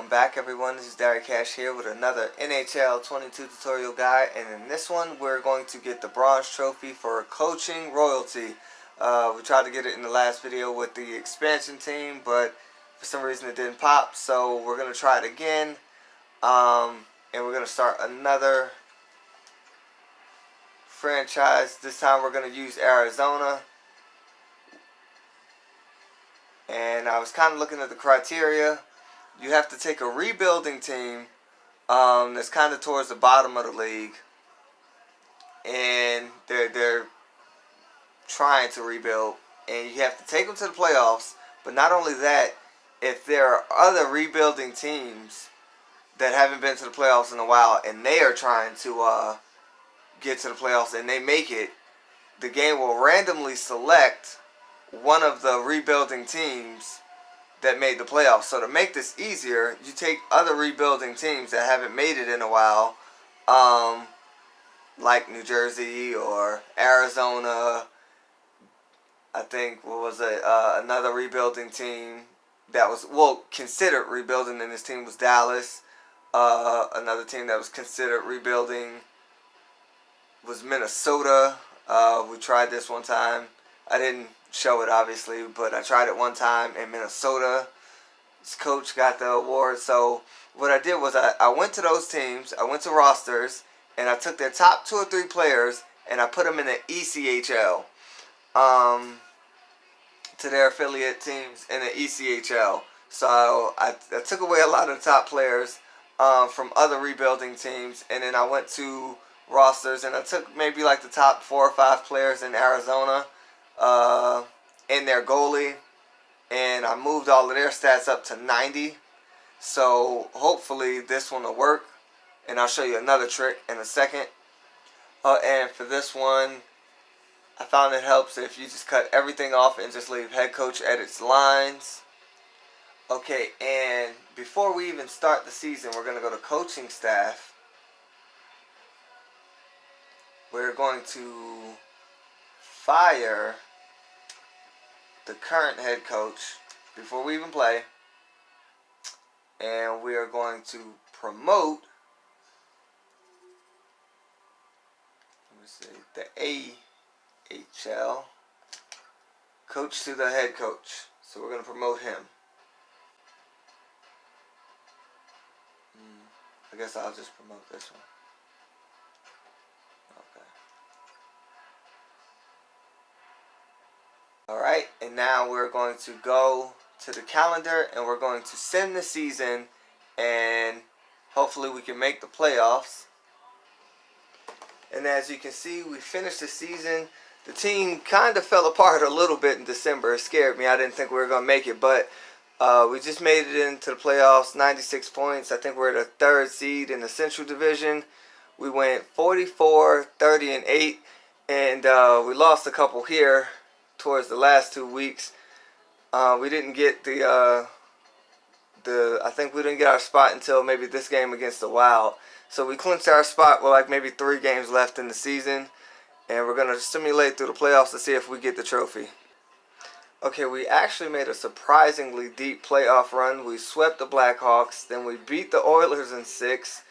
Welcome back, everyone. This is Derek Cash here with another NHL 22 tutorial guide, and in this one we're going to get the bronze trophy for coaching royalty. We tried to get it in the last video with the expansion team, but for some reason it didn't pop, so we're going to try it again, and we're going to start another franchise. This time we're going to use Arizona. And I was kind of looking at the criteria. You have to take a rebuilding team that's kind of towards the bottom of the league, and they're trying to rebuild, and you have to take them to the playoffs. But not only that, if there are other rebuilding teams that haven't been to the playoffs in a while, and they are trying to get to the playoffs, and they make it, the game will randomly select one of the rebuilding teams that made the playoffs. So to make this easier, you take other rebuilding teams that haven't made it in a while, like New Jersey or Arizona. I think, what was it, another rebuilding team that was, well, considered rebuilding in this team was Dallas. Another team that was considered rebuilding was Minnesota. We tried this one time. I didn't show it, obviously, but I tried it one time in Minnesota. This coach got the award. So what I did was I went to those teams, I went to rosters, and I took their top 2 or 3 players and I put them in the ECHL, to their affiliate teams in the ECHL. So I took away a lot of the top players from other rebuilding teams, and then I went to rosters and I took maybe like the top 4 or 5 players in Arizona, and their goalie, and I moved all of their stats up to 90. So hopefully this one will work, and I'll show you another trick in a second. And for this one, I found it helps if you just cut everything off and just leave head coach edits lines. Okay, and before we even start the season, we're going to go to coaching staff. We're going to fire the current head coach before we even play, and we are going to promote, let me see, the AHL coach to the head coach. So we're going to promote him. I guess I'll just promote this one. Alright, and now we're going to go to the calendar and we're going to send the season, and hopefully we can make the playoffs. And as you can see, we finished the season. The team kind of fell apart a little bit in December. It scared me. I didn't think we were going to make it, but we just made it into the playoffs, 96 points. I think we're the 3rd seed in the Central Division. We went 44, 30, and 8, and we lost a couple here towards the last 2 weeks. We didn't get I think we didn't get our spot until maybe this game against the Wild. So we clinched our spot with like maybe 3 games left in the season, and we're going to simulate through the playoffs to see if we get the trophy. Okay, we actually made a surprisingly deep playoff run. We swept the Blackhawks, then we beat the Oilers in 6.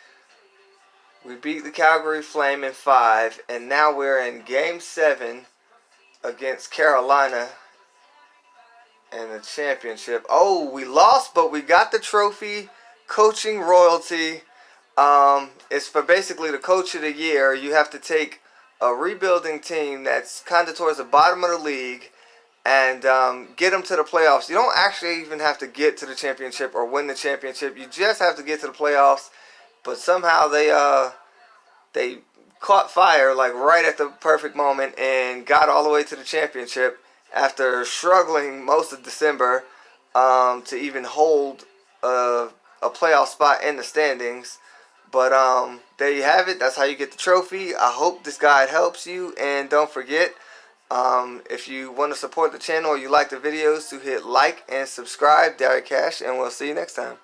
We beat the Calgary Flame in 5, and now we're in Game 7 against Carolina in the championship. Oh, we lost, but we got the trophy, coaching royalty. It's for basically the coach of the year. You have to take a rebuilding team that's kind of towards the bottom of the league and get them to the playoffs. You don't actually even have to get to the championship or win the championship. You just have to get to the playoffs. But somehow they caught fire like right at the perfect moment and got all the way to the championship after struggling most of December to even hold a playoff spot in the standings. But there you have it. That's how you get the trophy. I hope this guide helps you, and don't forget, if you want to support the channel or you like the videos, to hit like and subscribe. Derek Cash, and we'll see you next time.